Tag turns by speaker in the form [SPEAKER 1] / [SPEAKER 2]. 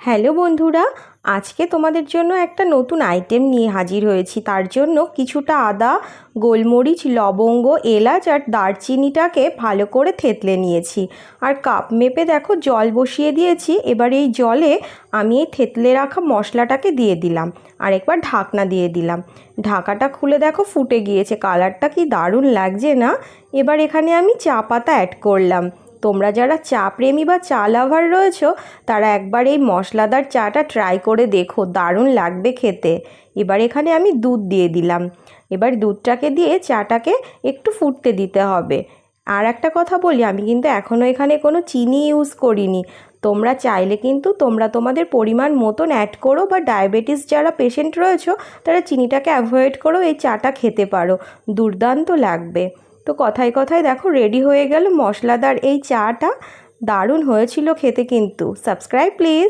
[SPEAKER 1] Hello বন্ধুরা, আজকে তোমাদের জন্য একটা নতুন আইটেম নিয়ে হাজির হয়েছি। তার জন্য কিছুটা আদা, গোলমরিচ, লবঙ্গ, এলাচ আর দারচিনিটাকে ভালো করে থেতলে নিয়েছি। আর কাপ মেপে দেখো জল বসিয়ে দিয়েছি। এবার এই জলে আমি এই থেতলে রাখা মশলাটাকে দিয়ে দিলাম আর একবার ঢাকনা দিয়ে দিলাম। ঢাকাটা খুলে দেখো ফুটে গিয়েছে, কালারটা কি দারুণ লাগছে না। এবার এখানে আমি চা পাতা অ্যাড করলাম। তোমরা যারা চা প্রেমী বা চা লাভার রয়েছো তারা একবার এই মশলাদার চাটা ট্রাই করে দেখো, দারুণ লাগবে খেতে। এবার এখানে আমি দুধ দিয়ে দিলাম। এবার দুধটাকে দিয়ে চাটাকে একটু ফুটতে দিতে হবে। আর একটা কথা বলি, আমি কিন্তু এখনও এখানে কোনো চিনি ইউজ করিনি। তোমরা চাইলে কিন্তু তোমাদের পরিমাণ মতন অ্যাড করো, বা ডায়াবেটিস যারা পেশেন্ট রয়েছো তারা চিনিটাকে অ্যাভয়েড করো, এই চাটা খেতে পারো, দুর্দান্ত লাগবে। তো কথায় কথায় দেখো রেডি হয়ে গেল মশলাদার এই চাটা। দারুণ হয়েছিল খেতে কিন্তু। Subscribe please.